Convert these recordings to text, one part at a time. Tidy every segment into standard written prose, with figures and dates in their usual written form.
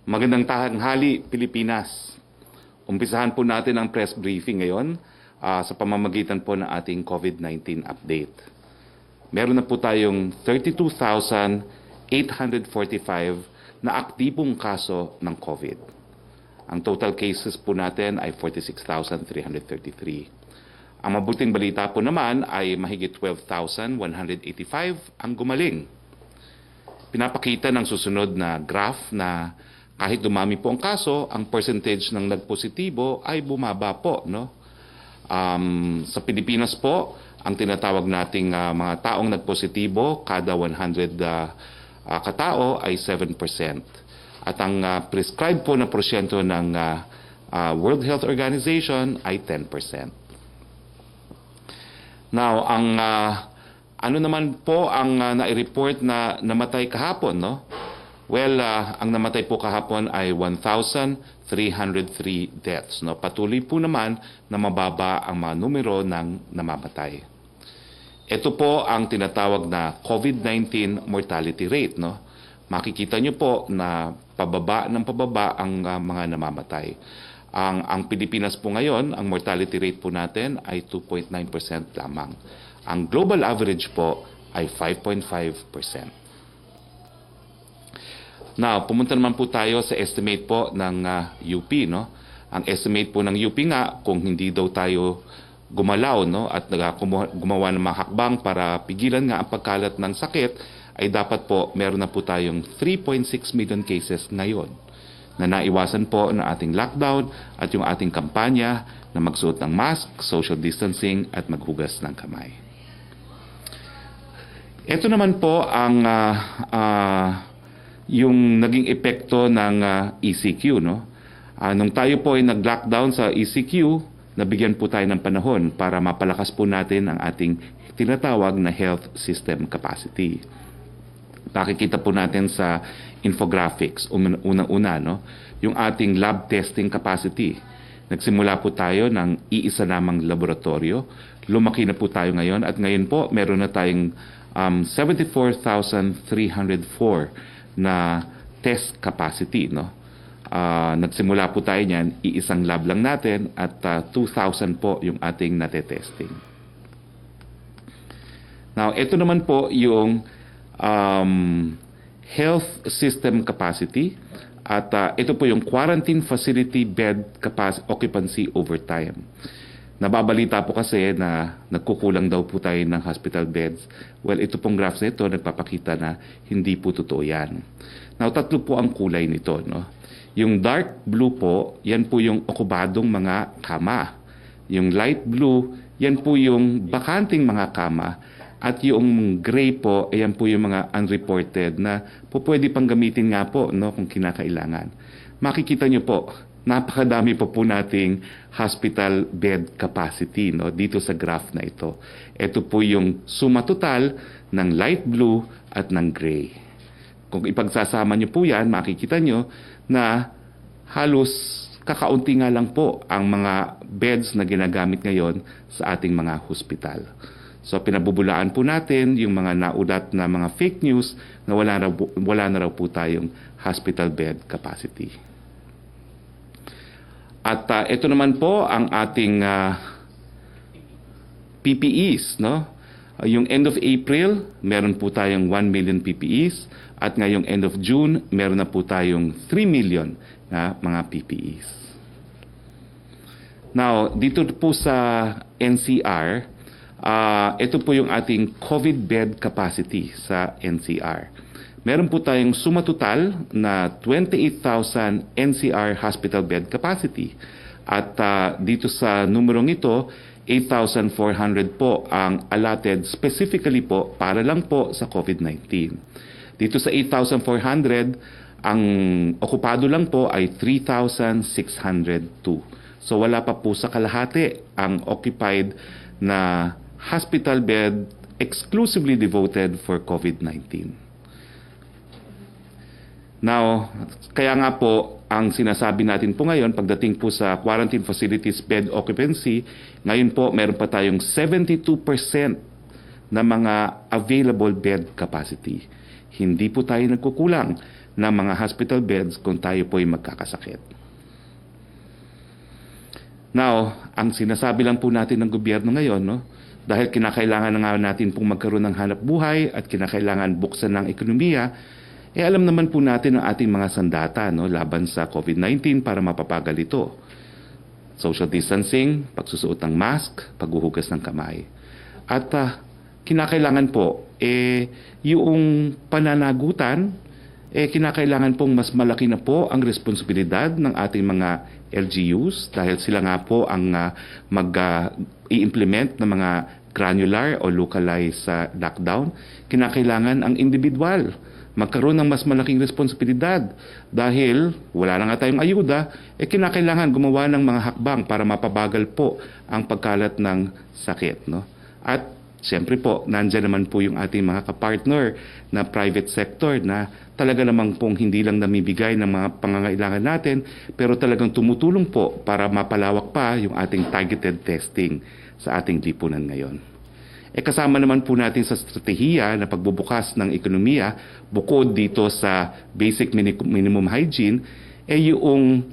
Magandang tanghali, Pilipinas. Umpisahan po natin ang press briefing ngayon sa pamamagitan po ng ating COVID-19 update. Meron na po tayong 32,845 na aktibong kaso ng COVID. Ang total cases po natin ay 46,333. Ang mabuting balita po naman ay mahigit 12,185 ang gumaling. Pinapakita ng susunod na graph na kahit dumami po ang kaso, ang percentage ng nagpositibo ay bumaba po. No? Sa Pilipinas po, ang tinatawag nating mga taong nagpositibo, kada 100 katao ay 7%. At ang prescribed po na porsyento ng World Health Organization ay 10%. Now, ang ano naman po ang nai-report na namatay kahapon, no? Well, ang namatay po kahapon ay 1,303 deaths. No? Patuloy po naman na mababa ang mga numero ng namamatay. Ito po ang tinatawag na COVID-19 mortality rate. No? Makikita nyo po na pababa ng pababa ang mga namamatay. Ang Pilipinas po ngayon, ang mortality rate po natin ay 2.9% lamang. Ang global average po ay 5.5%. Now, pumunta naman po tayo sa estimate po ng UP. No? Ang estimate po ng UP nga, kung hindi daw tayo gumalaw, no? At gumawa ng mga hakbang para pigilan nga ang pagkalat ng sakit, ay dapat po meron na po tayong 3.6 million cases ngayon na naiwasan po ng ating lockdown at yung ating kampanya na magsuot ng mask, social distancing at maghugas ng kamay. Ito naman po ang yung naging epekto ng ECQ. No? Nung tayo po ay nag-lockdown sa ECQ, nabigyan po tayo ng panahon para mapalakas po natin ang ating tinatawag na health system capacity. Nakikita po natin sa infographics, unang-una, no? Yung ating lab testing capacity. Nagsimula po tayo ng iisa lamang laboratorio. Lumaki na po tayo ngayon at ngayon po meron na tayong 74,304 na test capacity. No? Nagsimula po tayo niyan, iisang lab lang natin at 2,000 po yung ating natetesting. Now, ito naman po yung health system capacity at ito po yung quarantine facility bed occupancy over time. Nababalita po kasi na nagkukulang daw po tayo ng hospital beds. Well, ito pong graphs na ito nagpapakita na hindi po totoo yan. Now, tatlo po ang kulay nito. No? Yung dark blue po, yan po yung okupradong mga kama. Yung light blue, yan po yung bakanting mga kama. At yung gray po, yan po yung mga unreported na po pwede pang gamitin nga po, no, kung kinakailangan. Makikita nyo po, napakadami po nating hospital bed capacity, no, dito sa graph na ito. Ito po yung suma total ng light blue at ng gray. Kung ipagsasama nyo po yan, makikita nyo na halos kakaunti nga lang po ang mga beds na ginagamit ngayon sa ating mga hospital. So pinabubulaan po natin yung mga naulat na mga fake news na wala na raw po tayong hospital bed capacity. At ito naman po ang ating PPEs. No? Yung end of April, meron po tayong 1 million PPEs. At ngayong end of June, meron na po tayong 3 million na mga PPEs. Now, dito po sa NCR, ito po yung ating COVID bed capacity sa NCR. Meron po tayong suma total na 28,000 NCR hospital bed capacity. At dito sa numerong ito, 8,400 po ang allotted specifically po para lang po sa COVID-19. Dito sa 8,400, ang okupado lang po ay 3,602. So wala pa po sa kalahati ang occupied na hospital bed exclusively devoted for COVID-19. Now, kaya nga po, ang sinasabi natin po ngayon, pagdating po sa quarantine facilities bed occupancy, ngayon po meron pa tayong 72% na mga available bed capacity. hindi po tayo nagkukulang ng mga hospital beds kung tayo po ay magkakasakit. Now, ang sinasabi lang po natin ng gobyerno ngayon, no, dahil kinakailangan na nga natin pong magkaroon ng hanap buhay at kinakailangan buksan ng ekonomiya, alam naman po natin ang ating mga sandata, no, laban sa COVID-19 para mapapagal ito. Social distancing, pagsusuot ng mask, paghuhugas ng kamay. At kinakailangan po, yung pananagutan, kinakailangan pong mas malaki na po ang responsibilidad ng ating mga LGUs dahil sila nga po ang mag-i-implement ng mga granular o localized lockdown. Kinakailangan ang individual magkaroon ng mas malaking responsibilidad dahil wala na nga tayong ayuda, kinakailangan gumawa ng mga hakbang para mapabagal po ang pagkalat ng sakit. No? At siyempre po, nandyan naman po yung ating mga kapartner na private sector na talaga namang pong hindi lang namibigay ng mga pangangailangan natin, pero talagang tumutulong po para mapalawak pa yung ating targeted testing sa ating lipunan ngayon. Kasama naman po natin sa estratehiya na pagbubukas ng ekonomiya, bukod dito sa basic minimum hygiene, yung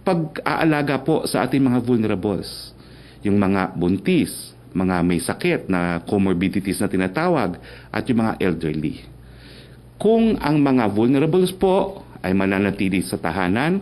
pag-aalaga po sa ating mga vulnerables, yung mga buntis, mga may sakit na comorbidities na tinatawag, at yung mga elderly. Kung ang mga vulnerables po ay mananatili sa tahanan,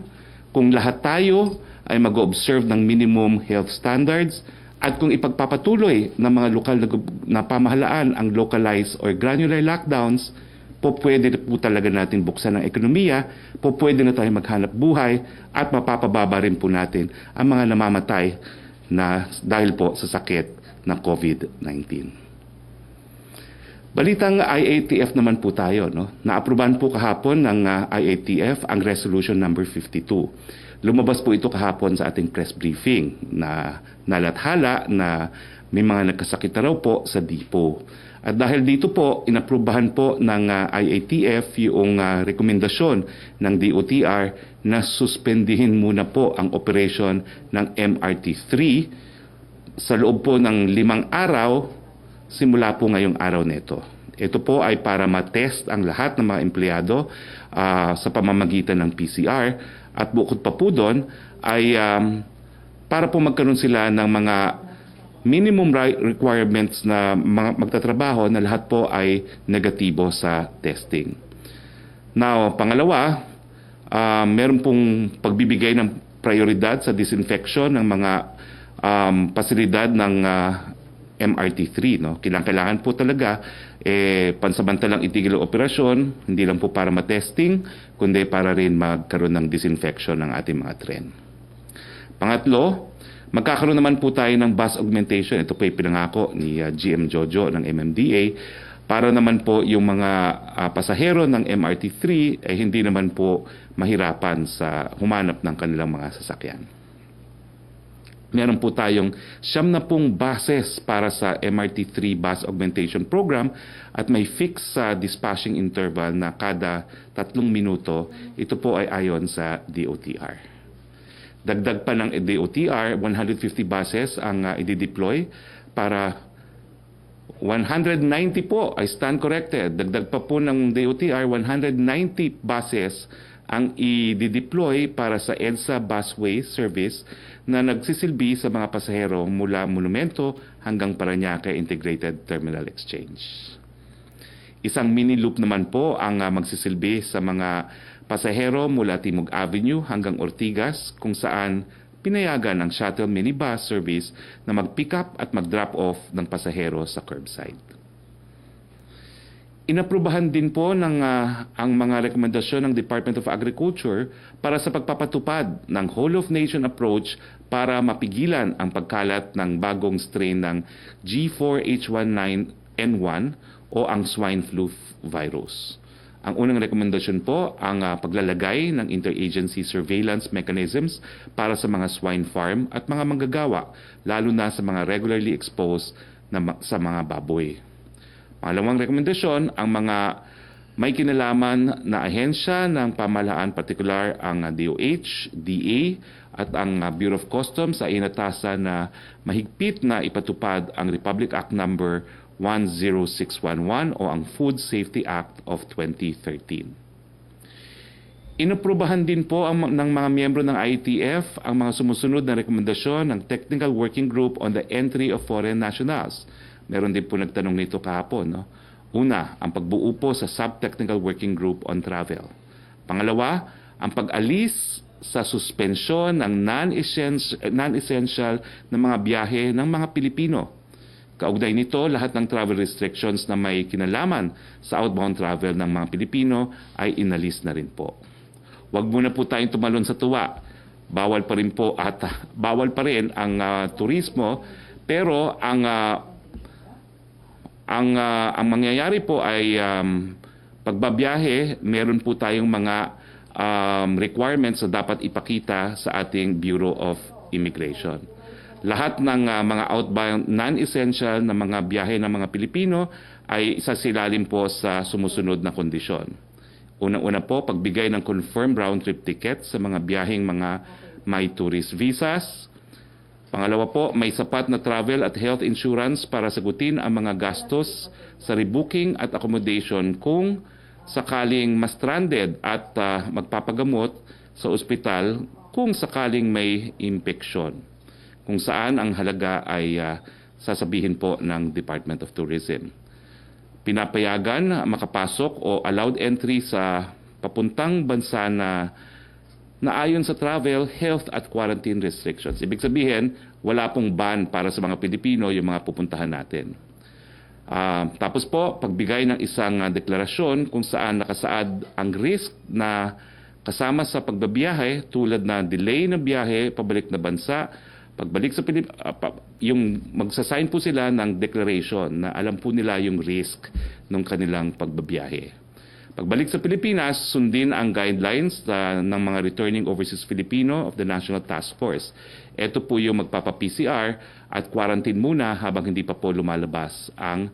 kung lahat tayo ay mag-observe ng minimum health standards, at kung ipagpapatuloy ng mga lokal na pamahalaan ang localized or granular lockdowns, pwede po talaga natin buksan ang ekonomiya, pwede na tayo maghanap buhay, at mapapababa rin po natin ang mga namamatay na dahil po sa sakit ng COVID-19. Balitang IATF naman po tayo. No? Naaprubahan po kahapon ng IATF ang Resolution number 52. Lumabas po ito kahapon sa ating press briefing na nalathala na may mga nagkasakit na raw po sa DIPO. At dahil dito po, inaprubahan po ng IATF yung rekomendasyon ng DOTR na suspendihin muna po ang operation ng MRT-3 sa loob po ng 5 araw simula po ngayong araw nito. Ito po ay para matest ang lahat ng mga empleyado sa pamamagitan ng PCR at bukod pa po doon ay para po magkaroon sila ng mga minimum requirements na magtatrabaho na lahat po ay negatibo sa testing. Now, pangalawa, meron pong pagbibigay ng prioridad sa disinfection ng mga pasilidad ng MRT-3. No? Kailangan po talaga pansamantalang itigil ang operasyon, hindi lang po para matesting, kundi para rin magkaroon ng disinfection ng ating mga tren. Pangatlo, magkakaroon naman po tayo ng bus augmentation. Ito po ay pinangako ni GM Jojo ng MMDA para naman po yung mga pasahero ng MRT-3 ay hindi naman po mahirapan sa humanap ng kanilang mga sasakyan. Meron po tayong 70 buses para sa MRT-3 bus augmentation program at may fixed dispatching interval na kada 3 minuto. Ito po ay ayon sa DOTR. Dagdag pa ng DOTR, 150 buses ang i-deploy para 190 po, I stand corrected. Dagdag pa po ng DOTR, 190 buses ang i-deploy para sa EDSA busway service na nagsisilbi sa mga pasahero mula Monumento hanggang Parañaque Integrated Terminal Exchange. Isang mini loop naman po ang magsisilbi sa mga pasahero mula Timog Avenue hanggang Ortigas kung saan pinayagan ng shuttle minibus service na mag-pick up at mag-drop off ng pasahero sa curbside. Inaprubahan din po ang mga rekomendasyon ng Department of Agriculture para sa pagpapatupad ng whole-of-nation approach para mapigilan ang pagkalat ng bagong strain ng G4H19N1 o ang swine flu virus. Ang unang rekomendasyon po ang paglalagay ng interagency surveillance mechanisms para sa mga swine farm at mga manggagawa, lalo na sa mga regularly exposed sa mga baboy. Pangalawang rekomendasyon, ang mga may kinalaman na ahensya ng pamahalaan, partikular ang DOH, DA at ang Bureau of Customs ay inatasan na mahigpit na ipatupad ang Republic Act number 10611 o ang Food Safety Act of 2013. Inaprubahan din po ng mga miyembro ng IETF ang mga sumusunod na rekomendasyon ng Technical Working Group on the Entry of Foreign Nationals. Meron din po nagtanong nito kahapon. No? Una, ang pagbuo po sa Sub-Technical Working Group on Travel. Pangalawa, ang pag-alis sa suspensyon ng non-essential na mga biyahe ng mga Pilipino. Kaugnay nito, lahat ng travel restrictions na may kinalaman sa outbound travel ng mga Pilipino ay inalis na rin po. Huwag muna po tayong tumalon sa tuwa. Bawal pa rin po at bawal pa rin ang turismo, pero ang mangyayari po ay pagbabiyahe, meron po tayong mga requirements na dapat ipakita sa ating Bureau of Immigration. Lahat ng mga outbound non-essential na mga biyahe ng mga Pilipino ay isasilalim po sa sumusunod na kondisyon. Unang-una po, pagbigay ng confirmed round-trip ticket sa mga biyaheng mga may tourist visas. Pangalawa po, may sapat na travel at health insurance para sagutin ang mga gastos sa rebooking at accommodation kung sakaling ma-stranded at magpapagamot sa ospital kung sakaling may impeksyon, kung saan ang halaga ay sasabihin po ng Department of Tourism. Pinapayagan makapasok o allowed entry sa papuntang bansa na ayon sa travel, health at quarantine restrictions. Ibig sabihin, wala pong ban para sa mga Pilipino yung mga pupuntahan natin. Tapos po, pagbigay ng isang deklarasyon kung saan nakasaad ang risk na kasama sa pagbabiyahe tulad na delay ng biyahe pabalik na bansa, pagbalik sa yung magsasign po sila ng declaration na alam po nila yung risk ng kanilang pagbabiyahe. Pagbalik sa Pilipinas, sundin ang guidelines ng mga returning overseas Filipino of the National Task Force. Ito po yung magpapa-PCR at quarantine muna habang hindi pa po lumalabas ang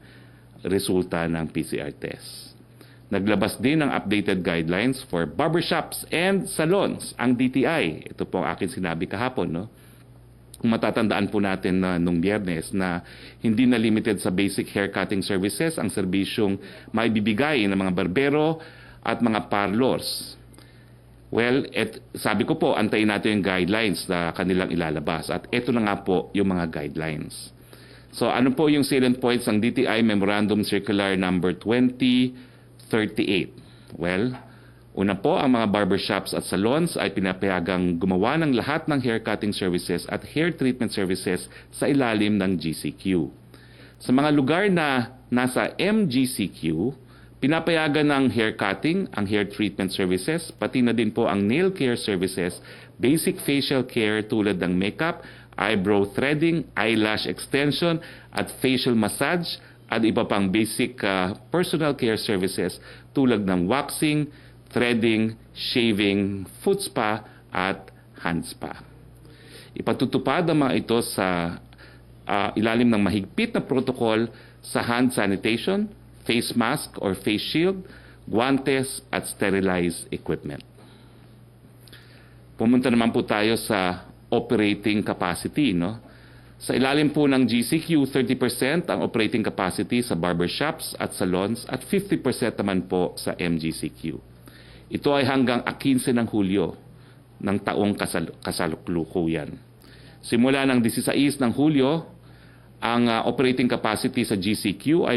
resulta ng PCR test. Naglabas din ng updated guidelines for barbershops and salons, ang DTI. Ito po ang akin sinabi kahapon, no? Kung matatandaan po natin na nung Biyernes na hindi na limited sa basic haircutting services ang serbisyong maibibigay ng mga barbero at mga parlors. Well, sabi ko po, antayin natin yung guidelines na kanilang ilalabas. At ito na nga po yung mga guidelines. So ano po yung salient points ng DTI Memorandum Circular number 2038? Well, una po, ang mga barbershops at salons ay pinapayagang gumawa ng lahat ng haircutting services at hair treatment services sa ilalim ng GCQ. Sa mga lugar na nasa MGCQ, pinapayagan ng haircutting, ang hair treatment services, pati na din po ang nail care services, basic facial care tulad ng makeup, eyebrow threading, eyelash extension, at facial massage, at iba pang basic personal care services tulad ng waxing, threading, shaving, foot spa, at hand spa. Ipatutupad ang mga ito sa ilalim ng mahigpit na protocol sa hand sanitation, face mask or face shield, guantes, at sterilized equipment. Pumunta naman po tayo sa operating capacity. No? Sa ilalim po ng GCQ, 30% ang operating capacity sa barbershops at salons at 50% naman po sa MGCQ. Ito ay hanggang 15 ng Hulyo ng taong kasalukuyan. Simula ng 16 ng Hulyo, ang operating capacity sa GCQ ay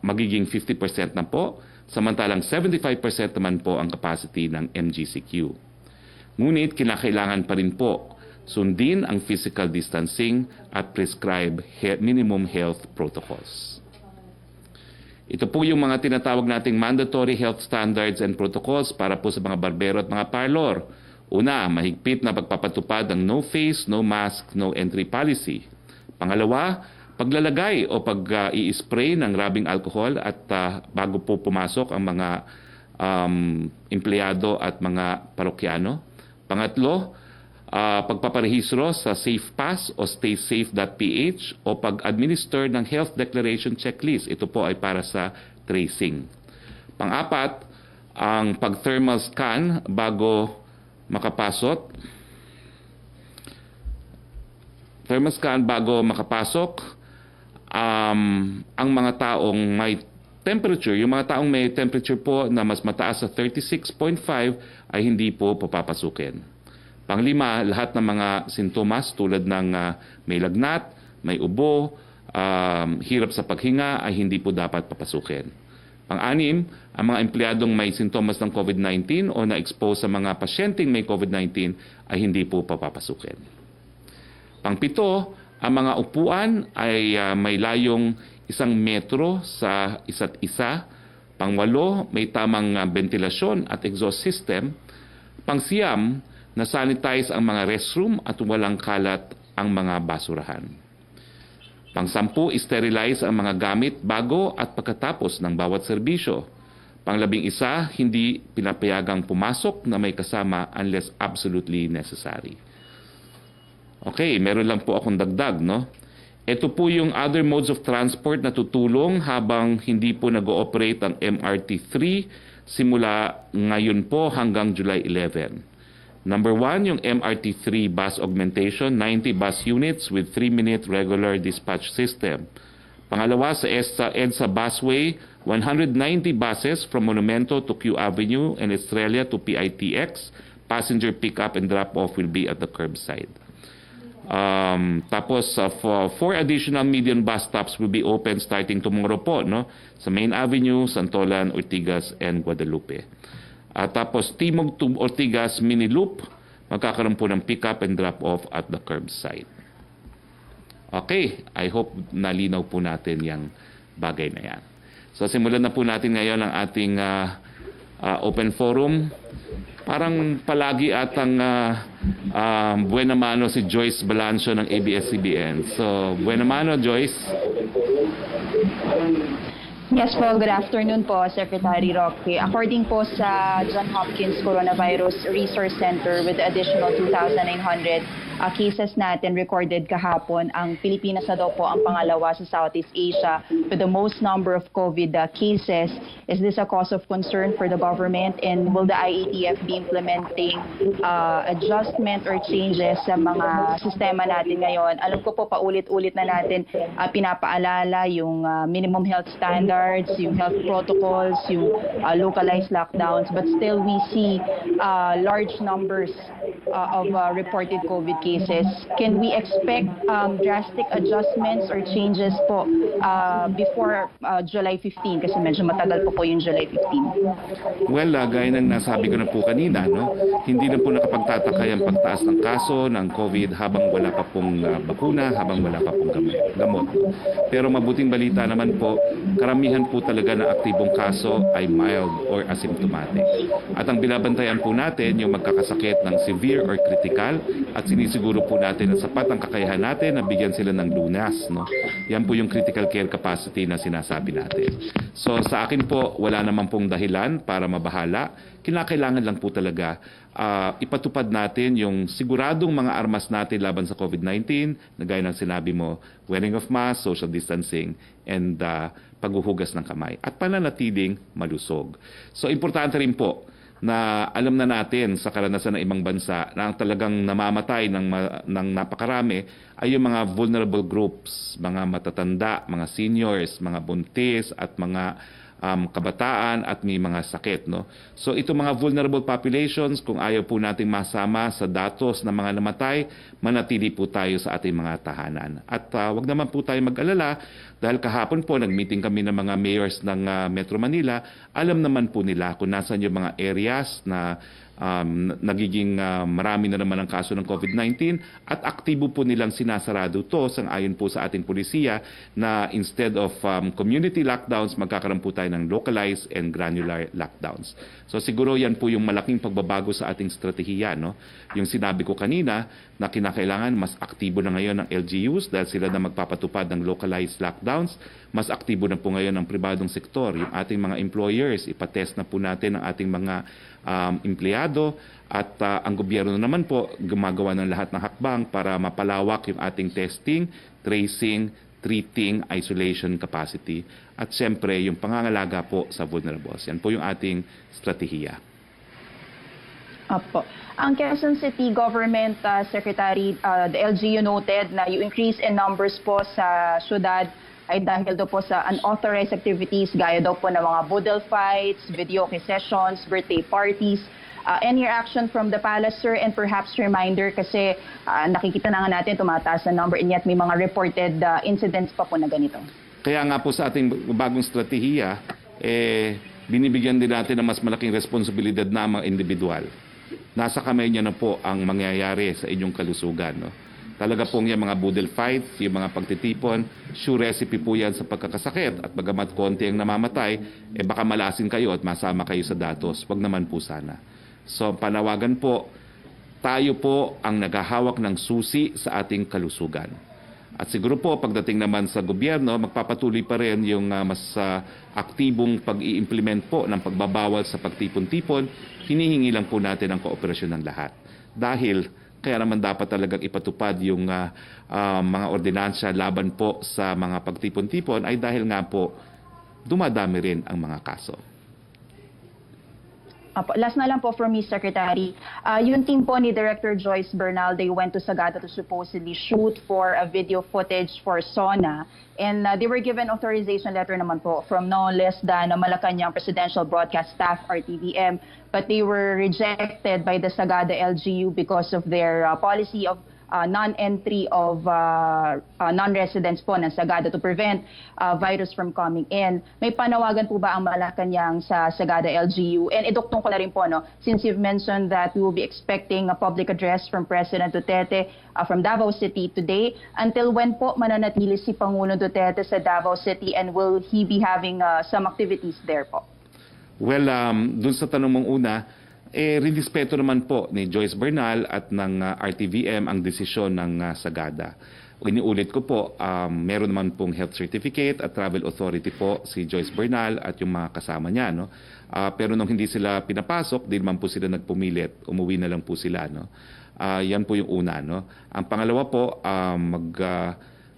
magiging 50% na po, samantalang 75% naman po ang capacity ng MGCQ. Ngunit kinakailangan pa rin po sundin ang physical distancing at prescribed minimum health protocols. Ito po yung mga tinatawag nating mandatory health standards and protocols para po sa mga barbero at mga parlor. Una, mahigpit na pagpapatupad ng no face, no mask, no entry policy. Pangalawa, paglalagay o pag-i-spray ng rubbing alcohol at bago po pumasok ang mga empleyado at mga parokyano. Pangatlo, pagpaparehistro sa SafePass o StaySafe.ph o pag-administer ng Health Declaration Checklist. Ito po ay para sa tracing. Pang-apat, ang pag-thermal scan bago makapasok. Thermal scan bago makapasok ang mga taong may temperature, yung mga taong may temperature po na mas mataas sa 36.5 ay hindi po papapasukin. Panglima, lahat ng mga sintomas tulad ng may lagnat, may ubo, hirap sa paghinga ay hindi po dapat papasukin. Pang-anim, ang mga empleyadong may sintomas ng COVID-19 o na-expose sa mga pasyenteng may COVID-19 ay hindi po papapasukin. Pang-pito, ang mga upuan ay may layong 1 metro sa isa't isa. Pang-walo, may tamang ventilasyon at exhaust system. Pang-siyam, na-sanitize ang mga restroom at walang kalat ang mga basurahan. Pang-sampu, sterilize ang mga gamit bago at pagkatapos ng bawat serbisyo. Pang-11, hindi pinapayagang pumasok na may kasama unless absolutely necessary. Okay, meron lang po akong dagdag, no? Ito po yung other modes of transport na tutulong habang hindi po nag-ooperate ang MRT-3 simula ngayon po hanggang July 11. Number 1, yung MRT-3 bus augmentation, 90 bus units with 3-minute regular dispatch system. Pangalawa, sa EDSA busway, 190 buses from Monumento to Q Avenue and Estrella to PITX. Passenger pick-up and drop-off will be at the curbside. Tapos, 4 additional median bus stops will be open starting tomorrow po, no? Sa Main Avenue, Santolan, Ortigas, and Guadalupe. Tapos, Timog to Ortigas mini loop, magkakaroon po ng pick-up and drop-off at the curbside. Okay, I hope nalinaw po natin yung bagay na yan. So, simulan na po natin ngayon ang ating open forum. Parang palagi atang buena mano si Joyce Balancio ng ABS-CBN. So, buena mano, Joyce. Yes po, good afternoon po, Secretary Roque. According po sa Johns Hopkins Coronavirus Resource Center, with the additional 2,900 cases natin recorded kahapon, ang Pilipinas na daw po ang pangalawa sa Southeast Asia with the most number of COVID cases. Is this a cause of concern for the government, and will the IATF be implementing adjustment or changes sa mga sistema natin ngayon? Alam ko po paulit-ulit na natin pinapaalala yung minimum health standards, yung health protocols, yung localized lockdowns, but still we see large numbers of reported COVID cases. Can we expect drastic adjustments or changes po before July 15? Kasi medyo matagal po yung July 15. Well, gaya ng nasabi ko na po kanina, no? Hindi na po nakapagtatakay ang pagtaas ng kaso ng COVID habang wala pa pong bakuna, habang wala pa pong gamot. Pero mabuting balita naman po, karamihan po talaga na aktibong kaso ay mild or asymptomatic. At ang binabantayan po natin yung magkakasakit ng severe or critical, at sinisiguro po natin na sapat ang kakayahan natin na bigyan sila ng lunas, no? Yan po yung critical care capacity na sinasabi natin. So sa akin po, wala naman pong dahilan para mabahala. Kinakailangan lang po talaga ipatupad natin yung siguradong mga armas natin laban sa COVID-19, na gaya ng sinabi mo, wearing of mask, social distancing, and paghuhugas ng kamay, at pananatiling malusog. So importante rin po na alam na natin sa karanasan ng ibang bansa na ang talagang namamatay ng napakarami ay yung mga vulnerable groups, mga matatanda, mga seniors, mga buntis at mga kabataan at may mga sakit, no? So itong mga vulnerable populations, kung ayaw po nating masama sa datos ng mga namatay, manatili po tayo sa ating mga tahanan. At wag naman po tayo mag-alala dahil kahapon po nag-meeting kami ng mga mayors ng Metro Manila. Alam naman po nila kung nasan yung mga areas na nagiging marami na naman ang kaso ng COVID-19, at aktibo po nilang sinasarado to sang-ayon po sa ating pulisiya na instead of community lockdowns, magkakaroon po tayo ng localized and granular lockdowns. So siguro yan po yung malaking pagbabago sa ating strategiya, no? Yung sinabi ko kanina na kinakailangan mas aktibo na ngayon ng LGUs dahil sila na magpapatupad ng localized lockdowns. Mas aktibo na po ngayon ng pribadong sektor, yung ating mga employers, ipatest na po natin ang ating mga empleyado, at ang gobyerno naman po gumagawa ng lahat ng hakbang para mapalawak yung ating testing, tracing, treating, isolation capacity, at siyempre yung pangangalaga po sa vulnerables. Yan po yung ating strategiya. Apo. Ang Quezon City Government Secretary, the LGU noted na yung increase in numbers po sa syudad ay dahil daw po sa unauthorized activities gaya daw po ng mga budel fights, videoke sessions, birthday parties. Any reaction from the palace, sir, and perhaps reminder kasi nakikita na nga natin tumataas na number and yet may mga reported incidents pa po na ganito. Kaya nga po sa ating bagong strategiya, binibigyan din natin ng mas malaking responsibilidad na mga individual. Nasa kamay niya na po ang mangyayari sa inyong kalusugan. No? Talaga pong yung mga budel fights, yung mga pagtitipon, sure recipe po yan sa pagkakasakit. At bagamat konti ang namamatay, baka malasin kayo at masama kayo sa datos. Wag naman po sana. So panawagan po, tayo po ang naghahawak ng susi sa ating kalusugan. At siguro po pagdating naman sa gobyerno, magpapatuloy pa rin yung mas aktibong pag-i-implement po ng pagbabawal sa pagtipon-tipon. Hinihingi lang po natin ang kooperasyon ng lahat. Dahil kaya naman dapat talagang ipatupad yung mga ordinansya laban po sa mga pagtipon-tipon ay dahil nga po dumadami rin ang mga kaso. Last na lang po from me, Secretary. Yung team po ni Director Joyce Bernal, they went to Sagada to supposedly shoot for a video footage for SONA. And they were given authorization letter naman po from no less than Malacañang Presidential Broadcast Staff, RTVM. But they were rejected by the Sagada LGU because of their policy of non-entry of non-residents po ng Sagada to prevent virus from coming in. May panawagan po ba ang Malacañang sa Sagada LGU? And iduktong ko na rin po, no, since you've mentioned that we will be expecting a public address from President Duterte from Davao City today. Until when po mananatili si Pangulo Duterte sa Davao City and will he be having some activities there po? Well, dun sa tanong mong una, rinispeto naman po ni Joyce Bernal at ng RTVM ang desisyon ng Sagada. Iniulit ko po, meron naman pong health certificate at travel authority po si Joyce Bernal at yung mga kasama niya. No? Pero nung hindi sila pinapasok, di naman po sila nagpumilit, umuwi na lang po sila. No? Yan po yung una. No? Ang pangalawa po,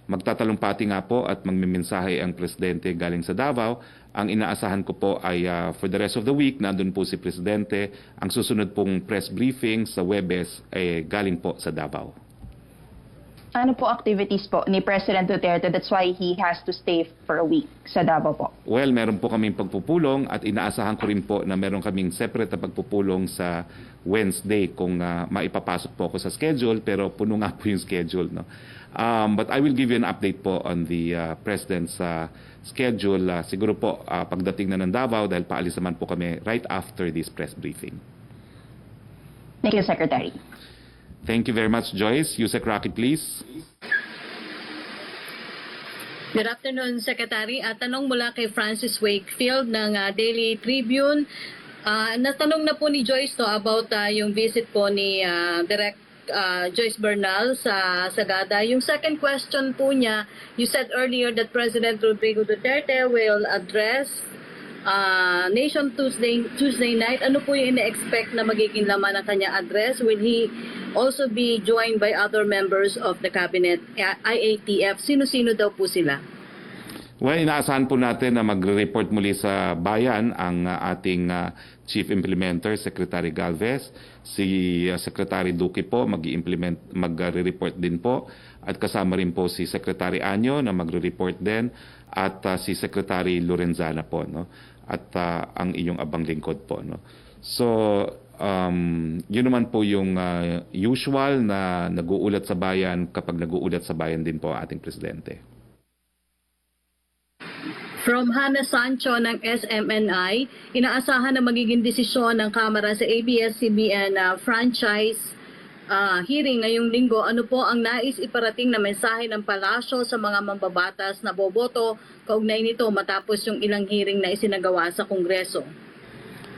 magtatalumpati nga po at magmimensahe ang Presidente galing sa Davao. Ang inaasahan ko po ay for the rest of the week, nandun po si Presidente. Ang susunod pong press briefing sa Webes ay galing po sa Davao. Ano po activities po ni President Duterte? That's why he has to stay for a week sa Davao po. Well, meron po kaming pagpupulong at inaasahan ko rin po na meron kaming separate na pagpupulong sa Wednesday kung maipapasok po ako sa schedule, pero puno nga po yung schedule. No? But I will give you an update po on the President's schedule. Siguro po pagdating na ng Davao dahil paalis naman po kami right after this press briefing. Thank you, Secretary. Thank you very much, Joyce. Yusek Roque, please. Good afternoon, Secretary. Tanong mula kay Francis Wakefield ng Daily Tribune. Natanong na po ni Joyce about yung visit po ni Direct Joyce Bernal sa Sagada. Yung second question po niya, you said earlier that President Rodrigo Duterte will address Nation Tuesday night. Ano po yung ina-expect na magiging laman ng kanya address? Will he also be joined by other members of the cabinet, IATF? Sino-sino daw po sila? Well, inaasahan po natin na magre-report muli sa bayan ang ating Chief Implementer, Secretary Galvez. Si Secretary Duque po magre-report din po. At kasama rin po si Secretary Anyo na magre-report din. At si Secretary Lorenzana po. No? At ang iyong abang lingkod po. No? So, yun naman po yung usual na nag-uulat sa bayan kapag nag-uulat sa bayan din po ating Presidente. From Hannah Sancho ng SMNI, inaasahan na magiging desisyon ng Kamara sa ABS-CBN franchise hearing ngayong linggo. Ano po ang nais iparating na mensahe ng palasyo sa mga mambabatas na boboto kaugnay nito matapos yung ilang hearing na isinagawa sa Kongreso?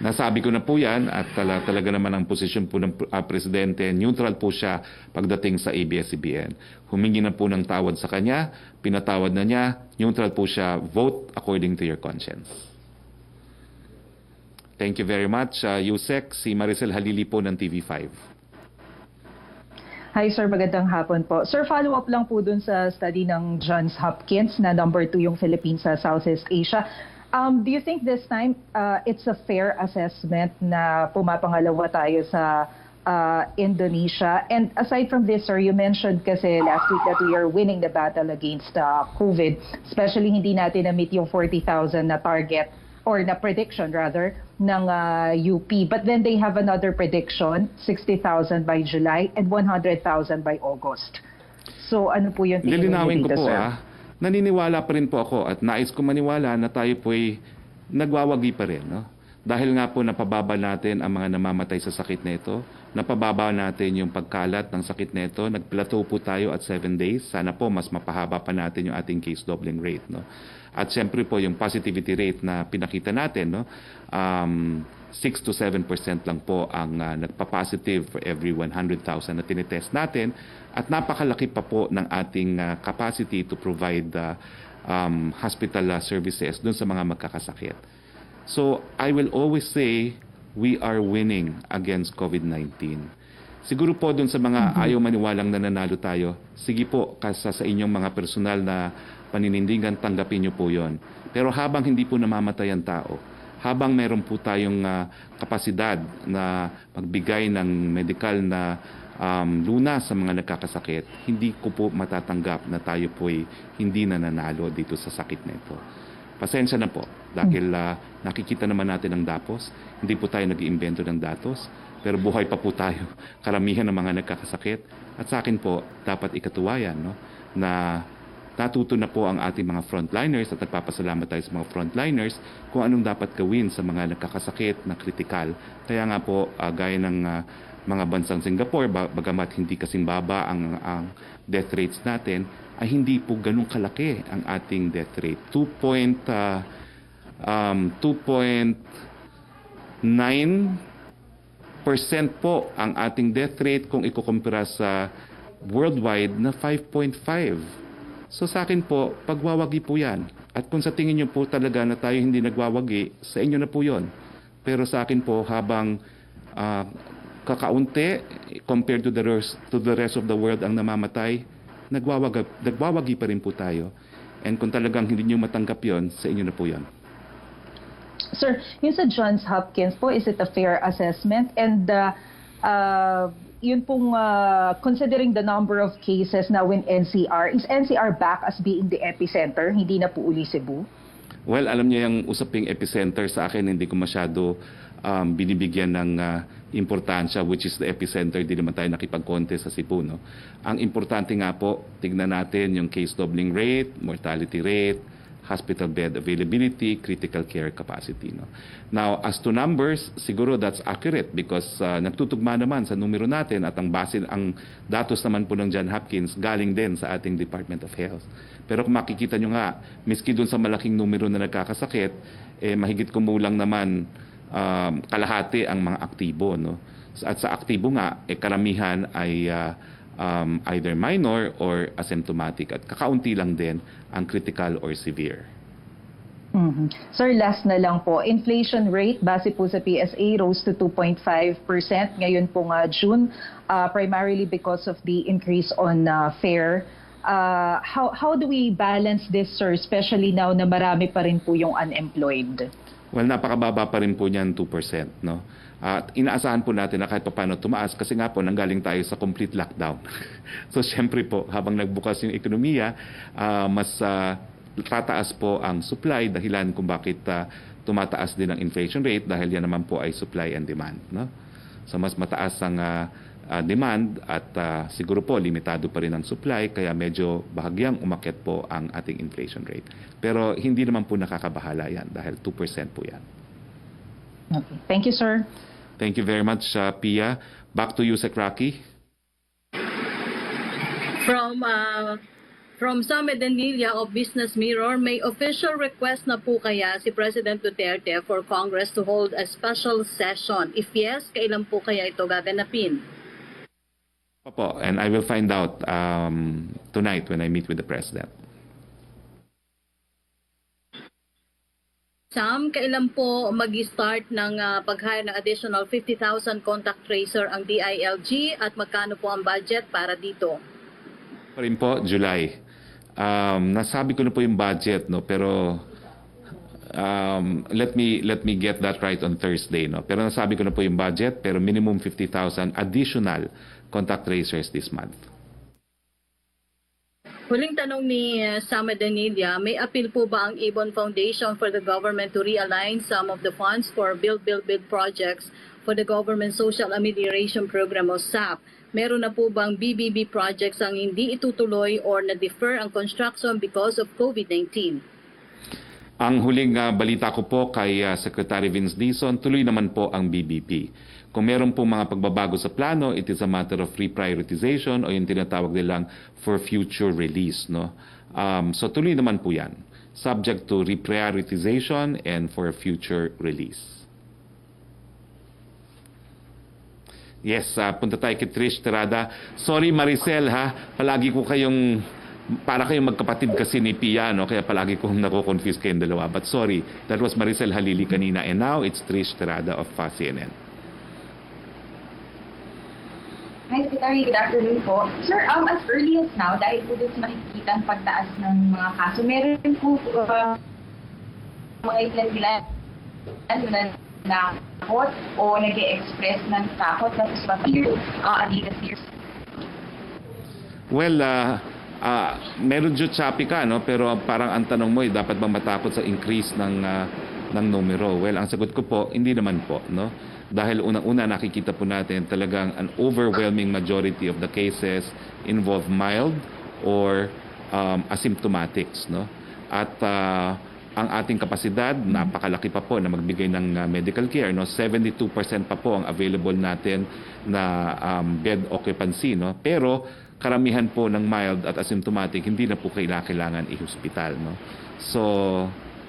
Nasabi ko na po yan at talaga naman ang posisyon po ng Presidente, neutral po siya pagdating sa ABS-CBN. Humingi na po ng tawad sa kanya, pinatawad na niya, neutral po siya, vote according to your conscience. Thank you very much. Yusek, si Maricel Halili po ng TV5. Hi sir, magandang hapon po. Sir, follow-up lang po dun sa study ng Johns Hopkins na number 2 yung Philippines sa Southeast Asia. Do you think this time it's a fair assessment na pumapangalawa tayo sa Indonesia. And aside from this, sir, you mentioned kasi last week that we are winning the battle against COVID, especially hindi natin na-meet yung 40,000 na target or na prediction rather ng UP. But then they have another prediction, 60,000 by July and 100,000 by August. So ano po yung tingin niyo Lilinawin ko dito, po, sir? naniniwala pa rin po ako at nais ko maniwala na tayo po'y nagwawagi pa rin. No? Dahil nga po napababa natin ang mga namamatay sa sakit na ito, napababa natin yung pagkalat ng sakit na ito, nag-plateau po tayo at 7 days. Sana po mas mapahaba pa natin yung ating case doubling rate. No? At siyempre po yung positivity rate na pinakita natin, no? 6 to 7% lang po ang nagpa-positive for every 100,000 na tinitest natin. At napakalaki pa po ng ating capacity to provide hospital services dun sa mga magkakasakit. So, I will always say we are winning against COVID-19. Siguro po dun sa mga ayaw maniwalang nananalo tayo, sige po, kasa sa inyong mga personal na paninindigan, tanggapin nyo po yon. Pero habang hindi po namamatay ang tao, habang meron po tayong kapasidad na magbigay ng medical na lunas sa mga nagkakasakit, hindi ko po matatanggap na tayo po'y hindi nananalo dito sa sakit na ito. Pasensya na po dahil nakikita naman natin ang datos. Hindi po tayo nag-iimbento ng datos, pero buhay pa po tayo. Karamihan ng mga nagkakasakit. At sa akin po, dapat ikatuwayan, no, na natuto na po ang ating mga frontliners at nagpapasalamat tayo sa mga frontliners kung anong dapat gawin sa mga nagkakasakit na kritikal. Kaya nga po, gaya ng mga bansang Singapore, bagamat hindi kasing baba ang death rates natin, ay hindi po ganun kalaki ang ating death rate. 2.9% po ang ating death rate kung ikukumpara sa worldwide na 5.5. So sa akin po, pagwawagi po yan. At kung sa tingin nyo po talaga na tayo hindi nagwawagi, sa inyo na po yon. Pero sa akin po, habang kakaunti compared to the rest of the world ang namamatay, nagwawagi pa rin po tayo. And kung talagang hindi nyo matanggap yon, sa inyo na po yon. Sir, yung sa Johns Hopkins po, is it a fair assessment? And yun pong considering the number of cases now in NCR, is NCR back as being the epicenter? Hindi na po uli Cebu? Well, alam niyo yung usaping epicenter sa akin, hindi ko masyado binibigyan ng importansya, which is the epicenter. Di naman tayo nakipag-contest sa Cebu. No? Ang importante nga po, tignan natin yung case doubling rate, mortality rate, hospital bed availability, critical care capacity. No? Now, as to numbers, siguro that's accurate because nagtutugma naman sa numero natin at ang datos naman po ng Johns Hopkins galing din sa ating Department of Health. Pero kung makikita nyo nga, miski dun sa malaking numero na nagkakasakit, mahigit kumulang naman kalahati ang mga aktibo. No? At sa aktibo nga, karamihan ay either minor or asymptomatic at kakaunti lang din ang critical or severe. Sir, last na lang po, inflation rate base po sa PSA rose to 2.5% ngayon po June, primarily because of the increase on fare. How do we balance this, sir, especially now na marami pa rin po yung unemployed? Well, napakababa pa rin po niyan, 2%. No? At inaasahan po natin na kahit paano tumaas kasi nga po nanggaling tayo sa complete lockdown. So syempre po, habang nagbukas yung ekonomiya, mas tataas po ang supply, dahilan kung bakit tumataas din ang inflation rate dahil yan naman po ay supply and demand. No? So mas mataas ang demand at siguro po limitado pa rin ang supply kaya medyo bahagyang umakyat po ang ating inflation rate. Pero hindi naman po nakakabahala yan dahil 2% po yan. Okay. Thank you, sir. Thank you very much, Pia. Back to you, Sec. Rocky. From Samed Enilla of Business Mirror, may official request na po kaya si President Duterte for Congress to hold a special session? If yes, kailan po kaya ito gaganapin? Opo, and I will find out tonight when I meet with the President. Sam, kailan po mag-start ng pag-hire ng additional 50,000 contact tracer ang DILG at magkano po ang budget para dito? Pa rin po, July. Nasabi ko na po yung budget, no? Pero let me get that right on Thursday, no. Pero nasabi ko na po yung budget, pero minimum 50,000 additional contact tracers this month. Huling tanong ni Sama Danilia, may appeal po ba ang Ibon Foundation for the government to realign some of the funds for build projects for the Government Social Amelioration Program o SAP? Meron na po bang BBB projects ang hindi itutuloy or na-defer ang construction because of COVID-19? Ang huling balita ko po kay Secretary Vince Dizon, tuloy naman po ang BBP. Kung meron po mga pagbabago sa plano, it is a matter of reprioritization o yung tinatawag nilang for future release, no? So tuloy naman po yan, subject to reprioritization and for future release. Yes, punta tayo kay Trish Terada. Sorry Maricel ha, palagi ko kayong, para kayong magkapatid kasi ni Pia, no? Kaya palagi kong nako-confuse kayong dalawa. But sorry, that was Maricel Halili kanina and now it's Trish Terada of CNN. Hi, Secretary. Good afternoon po. Sir, as early as now, dahil po dun sa makikita ang pagtaas ng mga kaso, meron po mga ilan na nakot o nag-e-express ng takot na sa fears. Well, meron dyan choppy ka, no? Pero parang ang tanong mo, dapat bang matakot sa increase ng numero? Well, ang sagot ko po, hindi naman po, no? Dahil unang-una nakikita po natin talagang an overwhelming majority of the cases involve mild or asymptomatics, no? At ang ating kapasidad, napakalaki pa po na magbigay ng medical care, no? 72% pa po ang available natin na bed occupancy, no? Pero karamihan po ng mild at asymptomatic hindi na po kailangan i-hospital, no? So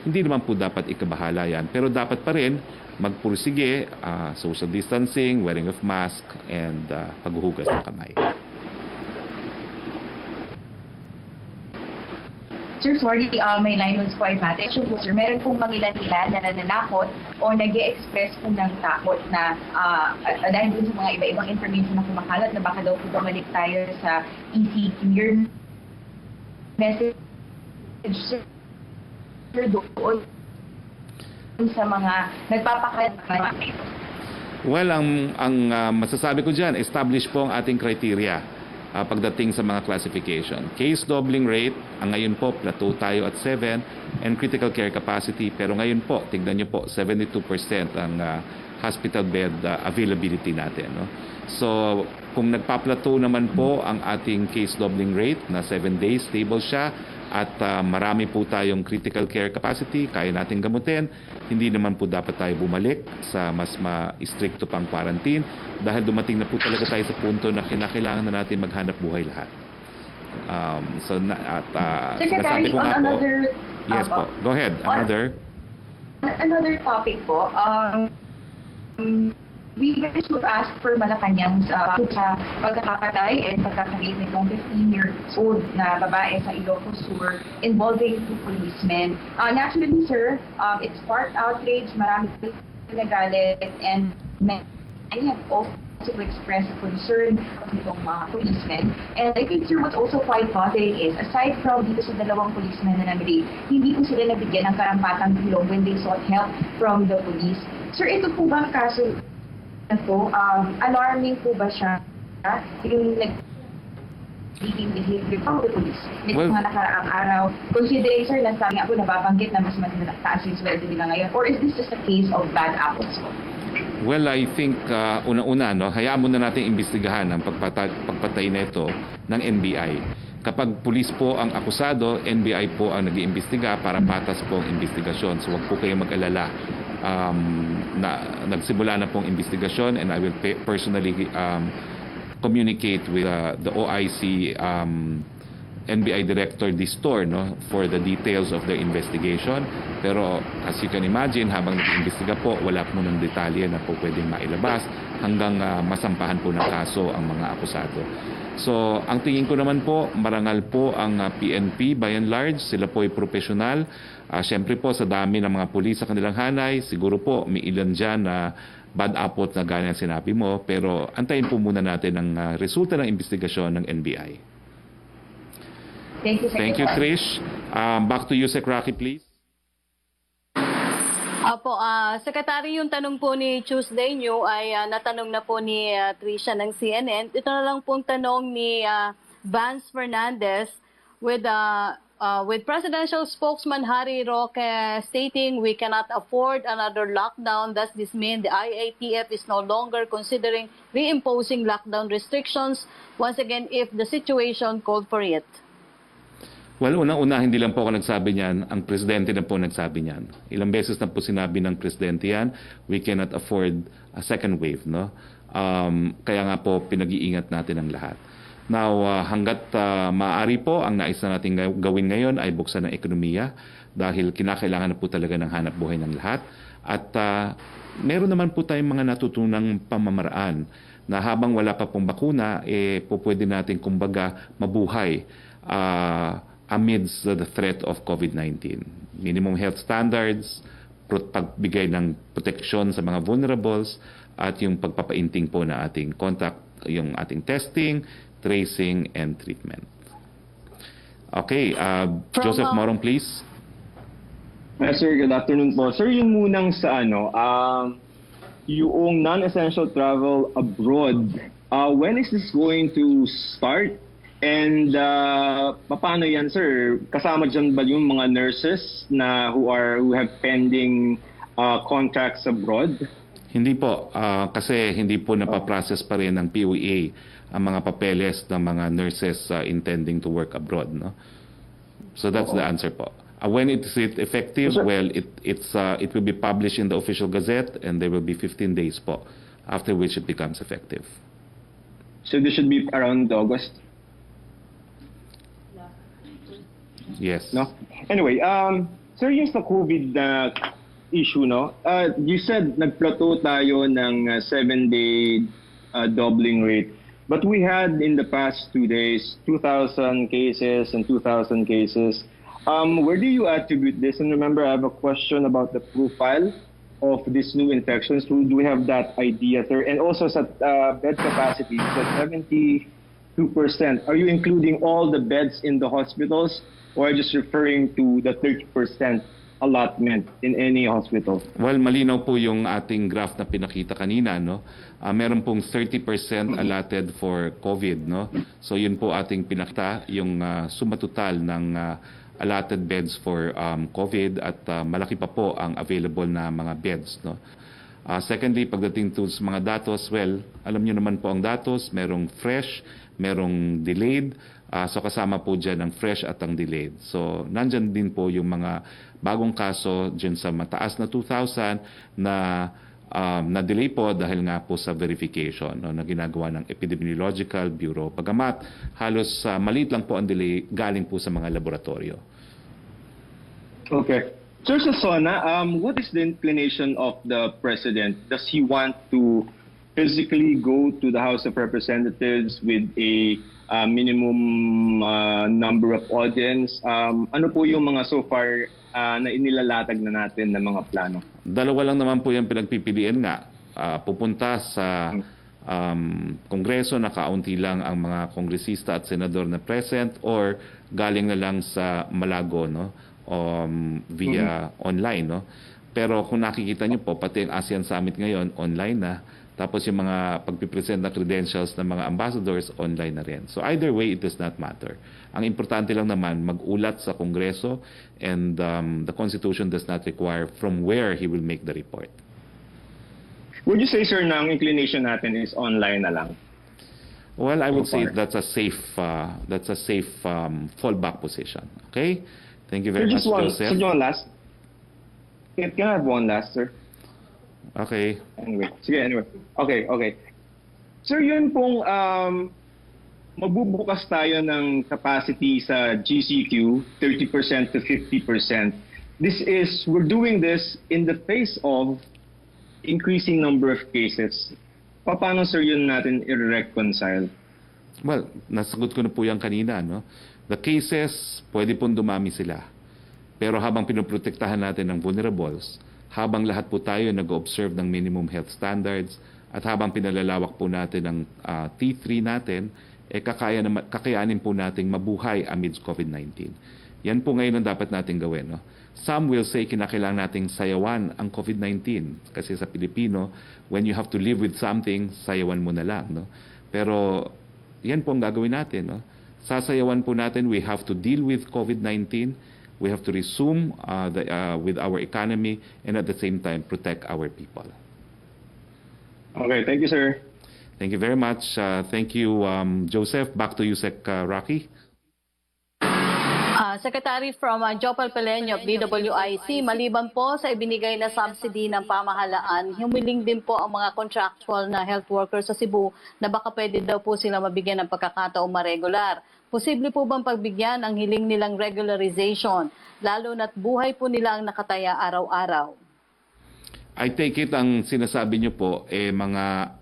hindi naman po dapat ikabahala yan, pero dapat pa rin magpursige, social distancing, wearing of mask, and paghuhugas ng kamay. Sir, sorry, may line was quite matter. Sure po, sir, meron pong mangilan-ilan na nananakot o nag-e-express po ng takot na dahil dun sa mga iba-ibang information na kumakalat na baka daw po bumalik tayo sa ECQ. Your message, sir, doon sa mga nagpapakalat. Well, ang masasabi ko dyan, establish po ang ating criteria pagdating sa mga classification. Case doubling rate, ang ngayon po, plateau tayo at 7, and critical care capacity, pero ngayon po, tignan nyo po, 72% ang hospital bed availability natin, no? So, kung nagpa-plateau naman po ang ating case doubling rate na 7 days, stable siya, at marami po tayong critical care capacity, kaya natin gamutin, hindi naman po dapat tayo bumalik sa mas ma-stricto pang quarantine dahil dumating na po talaga tayo sa punto na kinakailangan na natin maghanap buhay lahat. Secretary, ko nga on another... Yes po. Go ahead. Another topic po. We guys would ask for Malacañang sa pagkakapatay and pagkakalit nitong 15-year-old na babae sa Ilocos Sur involving two policemen. Naturally, sir, it's sparked outrage, marami nagalit, and many have also expressed concern of itong mga policemen. And I think, sir, what's also quite bothering is, aside from dito sa dalawang policemen na nabili, hindi po sila nabigyan ng karampatang tulong when they sought help from the police. Sir, ito po ba ang kaso po, alarming po ba siya? Yung nag-leading behavior from the police nito mga nakaraang araw, considering, sir, lang sabi nga po nababanggit na mas mataas yung sweldo nila ngayon, or is this just a case of bad apples po? Well, I think una-una, no, hayaan muna natin imbestigahan ang pagpatay nito ng NBI. Kapag pulis po ang akusado, NBI po ang nag-iimbestiga para patas po ang investigasyon. So wag po kayong mag-alala. Nagsimula na pong investigasyon, and I will personally communicate with the OIC NBI Director Distor, no, for the details of the investigation. Pero as you can imagine, habang nag-iimbestiga po, wala po ng detalye na po pwedeng mailabas hanggang masampahan po ng kaso ang mga akusado. So, ang tingin ko naman po, marangal po ang PNP by and large. Sila po ay profesional. Siyempre po, sa dami ng mga pulis sa kanilang hanay, siguro po may ilan dyan na bad apple na ganyan sinabi mo. Pero antayin po muna natin ang resulta ng investigasyon ng NBI. Thank you, Secretary. Thank you, Trish. Back to you, Sec. Roque, please. Apo, Secretary, yung tanong po ni Tuesday New ay natanong na po ni Tricia ng CNN. Ito na lang pong tanong ni Vance Fernandez with Presidential Spokesman Harry Roque stating we cannot afford another lockdown. Does this mean the IATF is no longer considering reimposing lockdown restrictions once again if the situation called for it? Well, unang-una, hindi lang po ako nagsabi niyan. Ang presidente na po nagsabi niyan. Ilang beses na po sinabi ng presidente yan, we cannot afford a second wave. No? Kaya nga po, pinag-iingat natin ang lahat. Now, hanggat maaari po, ang nais na natin gawin ngayon ay buksan ng ekonomiya dahil kinakailangan na po talaga ng hanap buhay ng lahat. At meron naman po tayong mga natutunang pamamaraan na habang wala pa pong bakuna, po pwede natin kumbaga mabuhay amidst the threat of COVID-19. Minimum health standards, pagbigay ng proteksyon sa mga vulnerables, at yung pagpapainting po na ating contact, yung ating testing, tracing, and treatment. Okay, Joseph Morong, please. Sir, good afternoon po. Sir, yung munang sa yung non-essential travel abroad, when is this going to start? And paano yan, sir? Kasama dyan ba yung mga nurses na who have pending contracts abroad? Hindi po, kasi hindi po napaprocess pa rin ng POA ang mga papeles ng mga nurses intending to work abroad. No? So that's the answer po. When is it effective? Well, it will be published in the official gazette and there will be 15 days po, after which it becomes effective. So this should be around August? Yes. No? Anyway, sir, yung sa COVID issue, no? You said nagplateau tayo ng 7-day doubling rate. But we had in the past 2 days, 2,000 cases and 2,000 cases. Where do you attribute this? And remember, I have a question about the profile of these new infections. Do we have that idea, sir? And also sa bed capacity, so 72%. Are you including all the beds in the hospitals? Or just referring to the 30% allotment in any hospital? Well, malinaw po yung ating graph na pinakita kanina, no? Meron pong 30% allotted for COVID, no? So yun po ating pinakita, yung sumatotal ng allotted beds for COVID at malaki pa po ang available na mga beds, no? Secondly, pagdating to sa mga datos, well, alam niyo naman po ang datos, merong fresh, merong delayed. So kasama po dyan ang fresh at ang delayed. So nandyan din po yung mga bagong kaso dyan sa mataas na 2,000 na delay po dahil nga po sa verification, no, na ginagawa ng Epidemiological Bureau. Pagamat halos maliit lang po ang delay galing po sa mga laboratorio. Okay. Sir, sa SONA, what is the inclination of the President? Does he want to physically go to the House of Representatives with a minimum number of audience? Ano po yung mga so far na inilalatag na natin na mga plano? Dalawa lang naman po yung pinagpipilian nga. Pupunta sa Kongreso na kaunti lang ang mga kongresista at senador na present or galing na lang sa Malago, no? Via online, no? Pero kung nakikita niyo po, pati ang ASEAN Summit ngayon, online na. Tapos yung mga pagpipresent na credentials ng mga ambassadors, online na rin. So either way, it does not matter. Ang importante lang naman, mag-ulat sa Kongreso and the Constitution does not require from where he will make the report. Would you say, sir, na ang inclination natin is online na lang? Well, I would So say far. that's a safe fallback position. Okay? Thank you very Sir, much, just one, Joseph. sir, one last. Can I have one last, sir? Okay. Anyway, sige, anyway. Okay. Sir, yun pong magbubukas tayo ng capacity sa GCQ, 30% to 50%. We're doing this in the face of increasing number of cases. Paano, sir, yun natin i-reconcile? Well, nasagot ko na po yan kanina, no? The cases, pwede pong dumami sila. Pero habang pinoprotektahan natin ng vulnerables, habang lahat po tayo nag-observe ng minimum health standards, at habang pinalalawak po natin ang T3 natin, kakayanin po nating mabuhay amidst COVID-19. Yan po ngayon ang dapat natin gawin. No? Some will say kinakailangan nating sayawan ang COVID-19 kasi sa Pilipino, when you have to live with something, sayawan mo na lang. No? Pero yan po ang gagawin natin. No? Sasayawan po natin, we have to deal with COVID-19, we have to resume with our economy, and at the same time, protect our people. Okay, thank you, sir. Thank you very much. Thank you, Joseph. Back to you, Sec. Rocky. Secretary from Jopal Pelenyo of DWIC, maliban po sa ibinigay na subsidy ng pamahalaan, humiling din po ang mga contractual na health workers sa Cebu na baka pwede daw po sila mabigyan ng pagkakataong maregular. Posible po bang pagbigyan ang hiling nilang regularization, lalo na't buhay po nila ang nakataya araw-araw? I take it ang sinasabi niyo po mga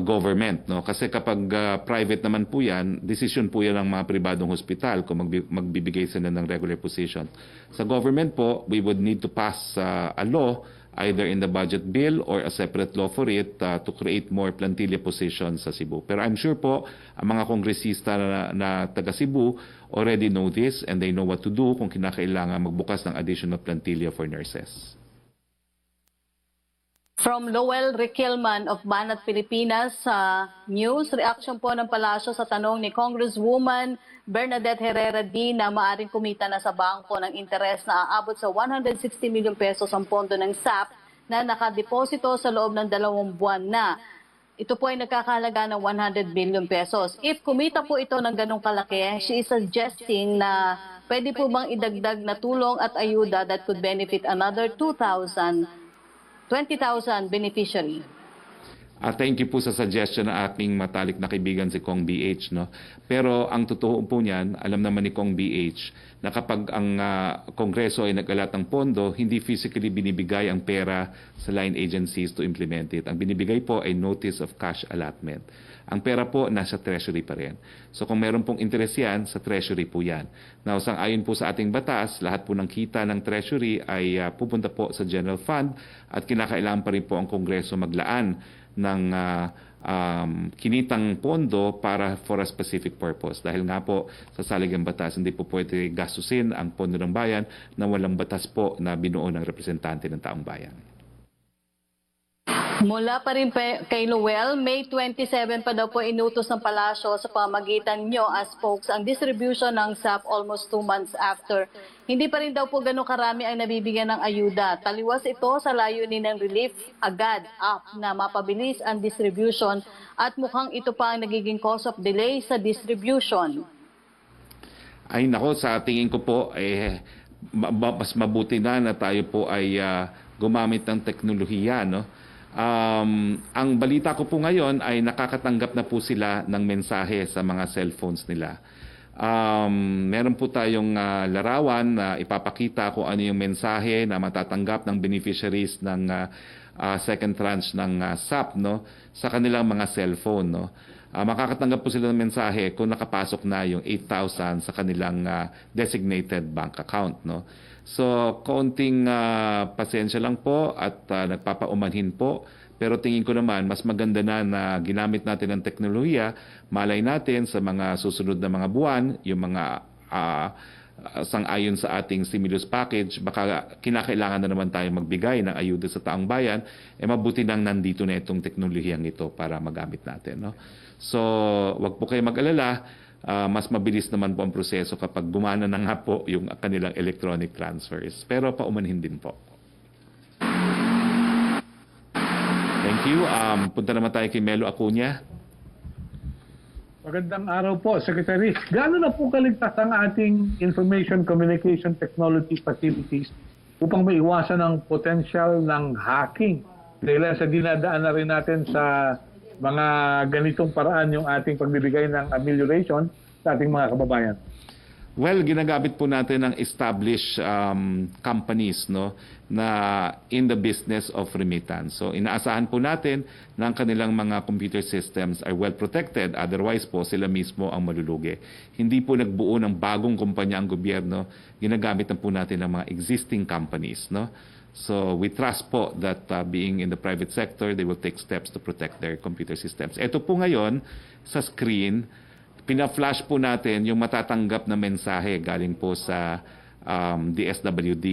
government, no? Kasi kapag private naman po yan, decision po yan ng mga pribadong hospital kung magbibigay sila ng regular position. Sa government po, we would need to pass a law either in the budget bill or a separate law for it to create more plantilla positions sa Cebu. Pero I'm sure po, ang mga kongresista na taga Cebu already know this and they know what to do kung kinakailangan magbukas ng additional plantilla for nurses. From Lowell Riquelman of Banat, Pilipinas, news, reaction po ng palasyo sa tanong ni Congresswoman Bernadette Herrera D na maaring kumita na sa bangko ng interes na aabot sa 160 million pesos ang pondo ng SAP na nakadeposito sa loob ng 2 buwan na. Ito po ay nagkakahalaga ng 100 billion pesos. If kumita po ito ng ganong kalaki, she is suggesting na pwede po bang idagdag na tulong at ayuda that could benefit another 20,000 beneficiary. Thank you po sa suggestion ng ating matalik na kaibigan si Kong BH. No? Pero ang totoo po niyan, alam naman ni Kong BH na kapag ang Kongreso ay nag-alat ng pondo, hindi physically binibigay ang pera sa line agencies to implement it. Ang binibigay po ay notice of cash allotment. Ang pera po nasa Treasury pa rin. So kung meron pong interest yan, sa Treasury po yan. Now, ayon po sa ating batas, lahat po ng kita ng Treasury ay pupunta po sa General Fund at kinakailangan pa rin po ang Kongreso maglaan ng kinitang pondo para for a specific purpose. Dahil nga po sa saligang batas, hindi po pwede gastusin ang pondo ng bayan na walang batas po na binuo ng representante ng taong bayan. Mula pa rin kay Lowell, May 27 pa daw po inutos ng palasyo sa pamagitan nyo as spokes ang distribution ng SAP almost 2 months after. Hindi pa rin daw po ganun karami ang nabibigyan ng ayuda. Taliwas ito sa layunin ng relief agad up na mapabilis ang distribution at mukhang ito pa ang nagiging cause of delay sa distribution. Ay nako, sa tingin ko po, mas mabuti na tayo po ay gumamit ng teknolohiya, no? Ang balita ko po ngayon ay nakakatanggap na po sila ng mensahe sa mga cellphones nila. Meron po tayong larawan na ipapakita kung ano yung mensahe na matatanggap ng beneficiaries ng second tranche ng SAP, no, sa kanilang mga cellphone. No. Makakatanggap po sila ng mensahe kung nakapasok na yung 8,000 sa kanilang designated bank account. No. So, kaunting pasensya lang po at nagpapaumanhin po. Pero tingin ko naman, mas maganda na ginamit natin ang teknolohiya. Malay natin sa mga susunod na mga buwan, yung mga sang-ayon sa ating stimulus package, baka kinakailangan na naman tayo magbigay ng ayuda sa taong bayan, mabuti nang nandito na itong teknolohiyang ito para magamit natin. No? So, wag po kayo mag-alala. Mas mabilis naman po ang proseso kapag gumana na nga po yung kanilang electronic transfers. Pero paumanhin din po. Thank you. Punta naman tayo kay Melo Acuña. Magandang araw po, Secretary. Gaano na po kaligtas ang ating information communication technology facilities upang maiwasan ang potential ng hacking? Dahil sa dinadaan na rin natin sa mga ganitong paraan yung ating pagbibigay ng amelioration sa ating mga kababayan. Well, ginagamit po natin ng established companies, no, na in the business of remittance. So inaasahan po natin na ang kanilang mga computer systems are well protected, otherwise po sila mismo ang malulugi. Hindi po nagbuo ng bagong kumpanya ang gobyerno, ginagamit na po natin ng mga existing companies, no. So we trust po that being in the private sector, they will take steps to protect their computer systems. Ito po ngayon sa screen, pina-flash po natin yung matatanggap na mensahe galing po sa DSWD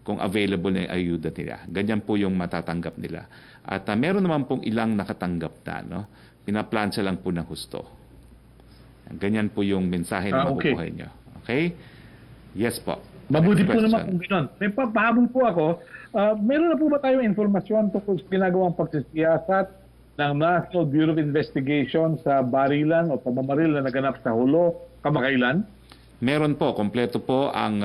kung available na yung ayuda nila. Ganyan po yung matatanggap nila. At meron naman pong ilang nakatanggap na. No? Pinaplansya lang po ng husto. Ganyan po yung mensahe na Okay. mabubuhay nyo. Okay? Yes po. Mabuti Next po naman question. kung gano'n. May pahabol po ako. Meron na po ba tayong informasyon tungkol sa ginagawang pagsisiyasat ng National Bureau of Investigation sa barilan o pamamaril na naganap sa Hulo kamakailan? Meron po. Kompleto po ang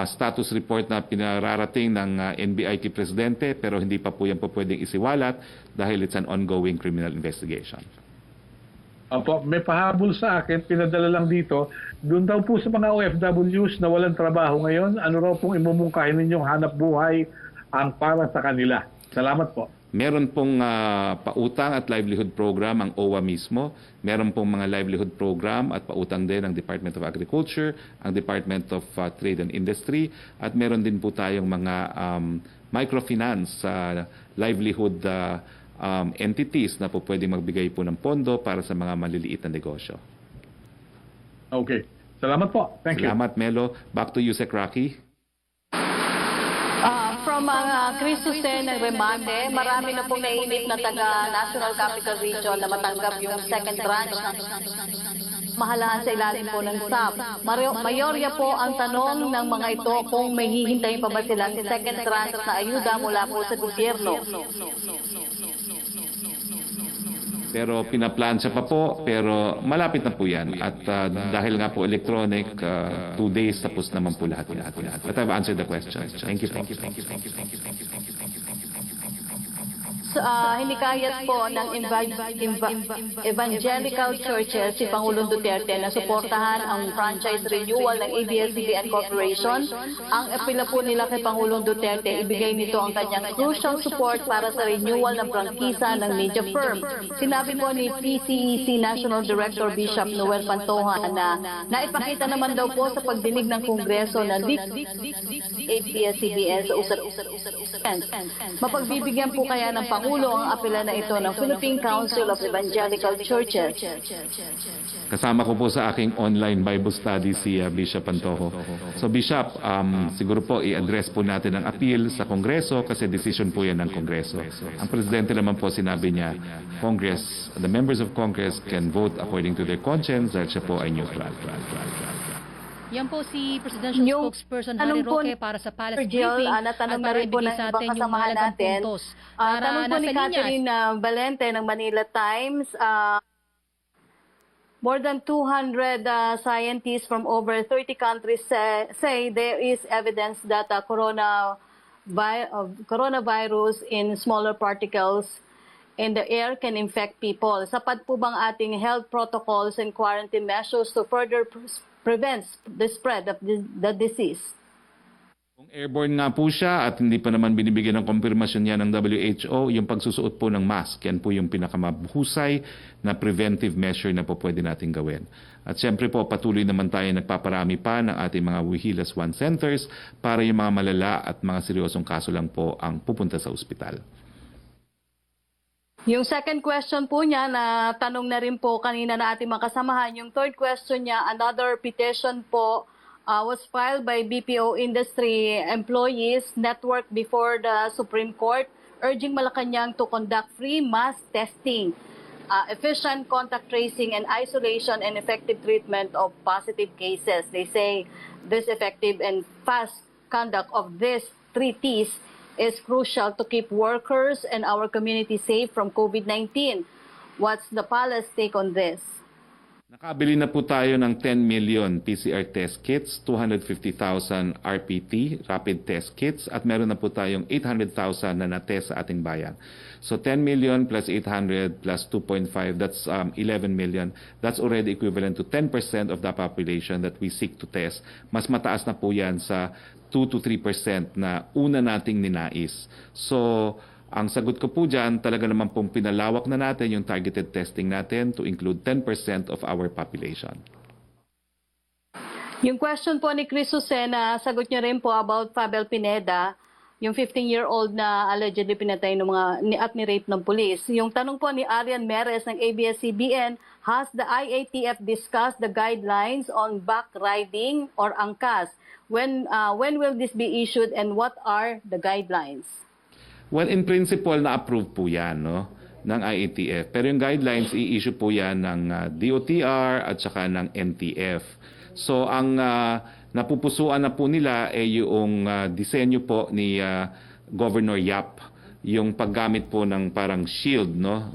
status report na pinararating ng NBI kay Presidente, pero hindi pa po yan po pwedeng isiwalat dahil it's an ongoing criminal investigation. Opo, may pahabol sa akin, pinadala lang dito. Doon daw po sa mga OFWs na walang trabaho ngayon, ano raw pong imumungkahin ninyong hanap buhay ang para sa kanila? Salamat po. Meron pong pautang at livelihood program ang OWA mismo. Meron pong mga livelihood program at pautang din ang Department of Agriculture, ang Department of Trade and Industry, at meron din po tayong mga microfinance livelihood entities na po pwedeng magbigay po ng pondo para sa mga maliliit na negosyo. Okay. Salamat po. Thank you. Salamat, Melo. Back to you, Sec. Rocky. From Chris Jose ng Remate, marami na pong nainip na taga National Capital Region na matanggap yung second tranche ng mahalaan sa ilalim po ng SAP. Mayorya po ang tanong ng mga ito kung may hihintayin pa ba sila sa second tranche na ayuda mula po sa gobyerno. Pero pinaplansya pa po, pero malapit na po yan. At dahil nga po electronic, 2 days tapos naman po lahat. But I've answered the question. Thank you po. Hinikayat po ng evangelical churches si Pangulong Duterte na suportahan ang franchise renewal ng ABS-CBN Corporation. Ang apela po nila kay Pangulong Duterte, ibigay nito ang kanyang crucial support para sa renewal ng prangkisa ng media firm. Sinabi po ni PCEC National Director Bishop Noel Pantoja na naipakita naman daw po sa pagdinig ng Kongreso na ABS-CBN sa usap-usapan. Mapagbibigyan po kaya ng Pangulo ang apela na ito ng Philippine Council of Evangelical Churches. Kasama ko po sa aking online Bible study si Bishop Pantojo. So Bishop, siguro po i-address po natin ang appeal sa Kongreso kasi decision po yan ng Kongreso. Ang Presidente naman po sinabi niya, Congress, the members of Congress can vote according to their conscience dahil siya po ay neutral. Yan po si Presidential Spokesperson Harry Roque para sa Palace Jill, Briefing natanong at na para rin po ng ibigay sa ibang atin yung kasamahan mahalagang natin. puntos. Tanong po ni nasa linya. Catherine Valente ng Manila Times. More than 200 scientists from over 30 countries say there is evidence that coronavirus in smaller particles in the air can infect people. Sapat po bang ating health protocols and quarantine measures to further prevent the spread of the disease? Kung airborne nga po siya at hindi pa naman binibigyan ng kumpirmasyon niya ng WHO, yung pagsusuot po ng mask, yan po yung pinakamahusay na preventive measure na po pwede natin gawin. At siyempre po, patuloy naman tayo nagpaparami pa ng ating mga Wihilas One centers para yung mga malala at mga seryosong kaso lang po ang pupunta sa ospital. Yung second question po niya, na tanong na rin po kanina na ating makasamahan. Yung third question niya, another petition po was filed by BPO industry employees network before the Supreme Court urging Malacañang to conduct free mass testing, efficient contact tracing and isolation and effective treatment of positive cases. They say this effective and fast conduct of these 3 T's is crucial to keep workers and our community safe from COVID-19. What's the palace take on this? Nakabili na po tayo ng 10 million PCR test kits, 250,000 RPT, rapid test kits, at meron na po tayong 800,000 na na-test sa ating bayan. So 10 million plus 800 plus 2.5, that's 11 million. That's already equivalent to 10% of the population that we seek to test. Mas mataas na po yan sa 2 to 3% na una nating ninais. So, ang sagot ko po dyan, talaga naman pong pinalawak na natin yung targeted testing natin to include 10% of our population. Yung question po ni Chris Jose na sagot niyo rin po about Fabel Pineda, yung 15-year-old na allegedly pinatay ng at ni-rape ng pulis. Yung tanong po ni Arian Meres ng ABS-CBN, has the IATF discussed the guidelines on back riding or angkas? When will this be issued and what are the guidelines? Well, in principle, na-approve po yan, no, ng IATF. Pero yung guidelines, i-issue po yan ng DOTR at saka ng NTF. So, ang napupusuan na po nila ay yung disenyo po ni Governor Yap, yung paggamit po ng parang shield, no,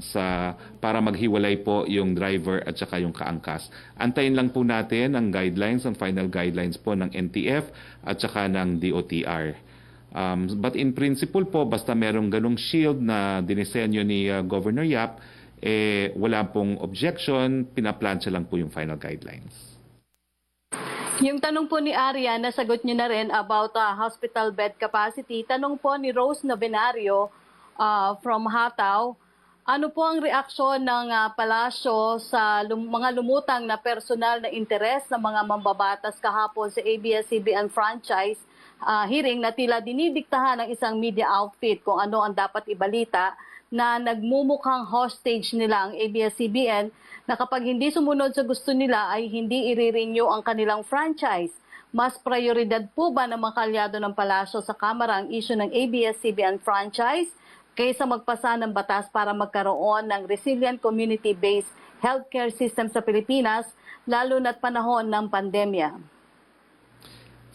para maghiwalay po yung driver at saka yung kaangkas. Antayin lang po natin ang guidelines, ang final guidelines po ng NTF at saka ng DOTR. But in principle po, basta merong ganong shield na dinisenyo ni Governor Yap, wala pong objection, pinaplansya lang po yung final guidelines. Yung tanong po ni Arya, nasagot niyo na rin about hospital bed capacity. Tanong po ni Rose Novenario from Hataw, ano po ang reaksyon ng palasyo sa mga lumutang na personal na interes ng mga mambabatas kahapon sa ABS-CBN franchise hearing na tila dinidiktahan ng isang media outfit kung ano ang dapat ibalita, na nagmumukhang hostage nila ang ABS-CBN na kapag hindi sumunod sa gusto nila ay hindi i-renew ang kanilang franchise. Mas prioridad po ba ng mga kalyado ng palasyo sa Kamara ang issue ng ABS-CBN franchise kaysa magpasa ng batas para magkaroon ng resilient community-based healthcare system sa Pilipinas, lalo na't panahon ng pandemya?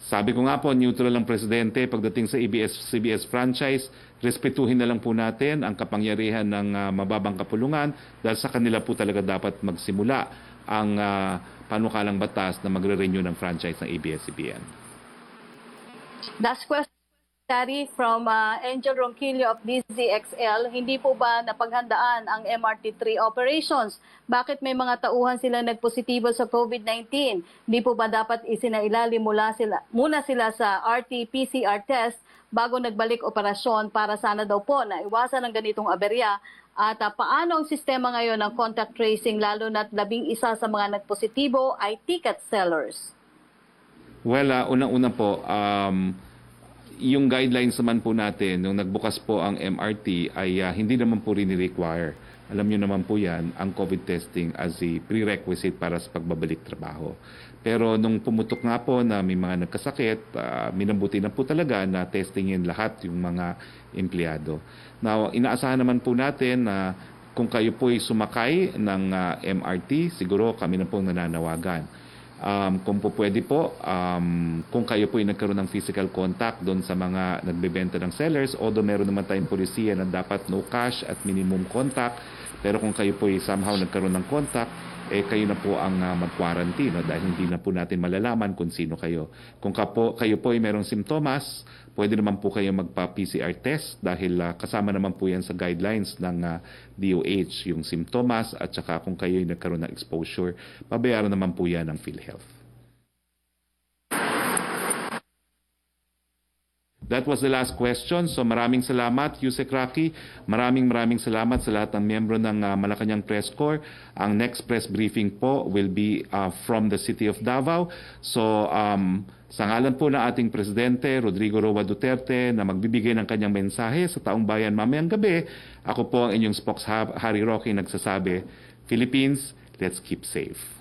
Sabi ko nga po, neutral ang presidente pagdating sa ABS-CBN franchise. Respetuhin na lang po natin ang kapangyarihan ng mababang kapulungan dahil sa kanila po talaga dapat magsimula ang panukalang batas na magre-renew ng franchise ng ABS-CBN. Last question, from Angel Ronquillo of DZXL, hindi po ba napaghandaan ang MRT3 operations? Bakit may mga tauhan sila nagpositibo sa COVID-19? Hindi po ba dapat isinailalim muna sila sa RT-PCR test bago nagbalik operasyon para sana daw po na iwasan ang ganitong aberya? At paano ang sistema ngayon ng contact tracing lalo na't 11 sa mga nagpositibo ay ticket sellers? Well, unang-una po, yung guidelines naman po natin, nung nagbukas po ang MRT, ay hindi naman po rin require. Alam nyo naman po yan, ang COVID testing as a prerequisite para sa pagbabalik trabaho. Pero nung pumutok nga po na may mga nagkasakit, minabuti na po talaga na testingin lahat yung mga empleyado. Now, inaasahan naman po natin na kung kayo po'y sumakay ng MRT, siguro kami na pong nananawagan. Kung po pwede po, kung kayo po ay nagkaroon ng physical contact doon sa mga nagbebenta ng sellers, although meron naman tayong polisiya na dapat no cash at minimum contact, pero kung kayo po ay somehow nagkaroon ng contact, kayo na po ang mag-quarantine, no? Dahil hindi na po natin malalaman kung sino kayo. Kung kayo po ay merong simptomas, pwede naman po kayo magpa-PCR test dahil kasama naman po yan sa guidelines ng DOH, yung simptomas at saka kung kayo ay nagkaroon ng exposure, babayaran naman po yan ng PhilHealth. That was the last question. So maraming salamat, Yusek Roque. Maraming salamat sa lahat ng miyembro ng Malacañang Press Corps. Ang next press briefing po will be from the city of Davao. So sa ngalan po ng ating Presidente, Rodrigo Roa Duterte, na magbibigay ng kanyang mensahe sa taong bayan mamayang gabi, ako po ang inyong Spox Harry Roque nagsasabi, Philippines, let's keep safe.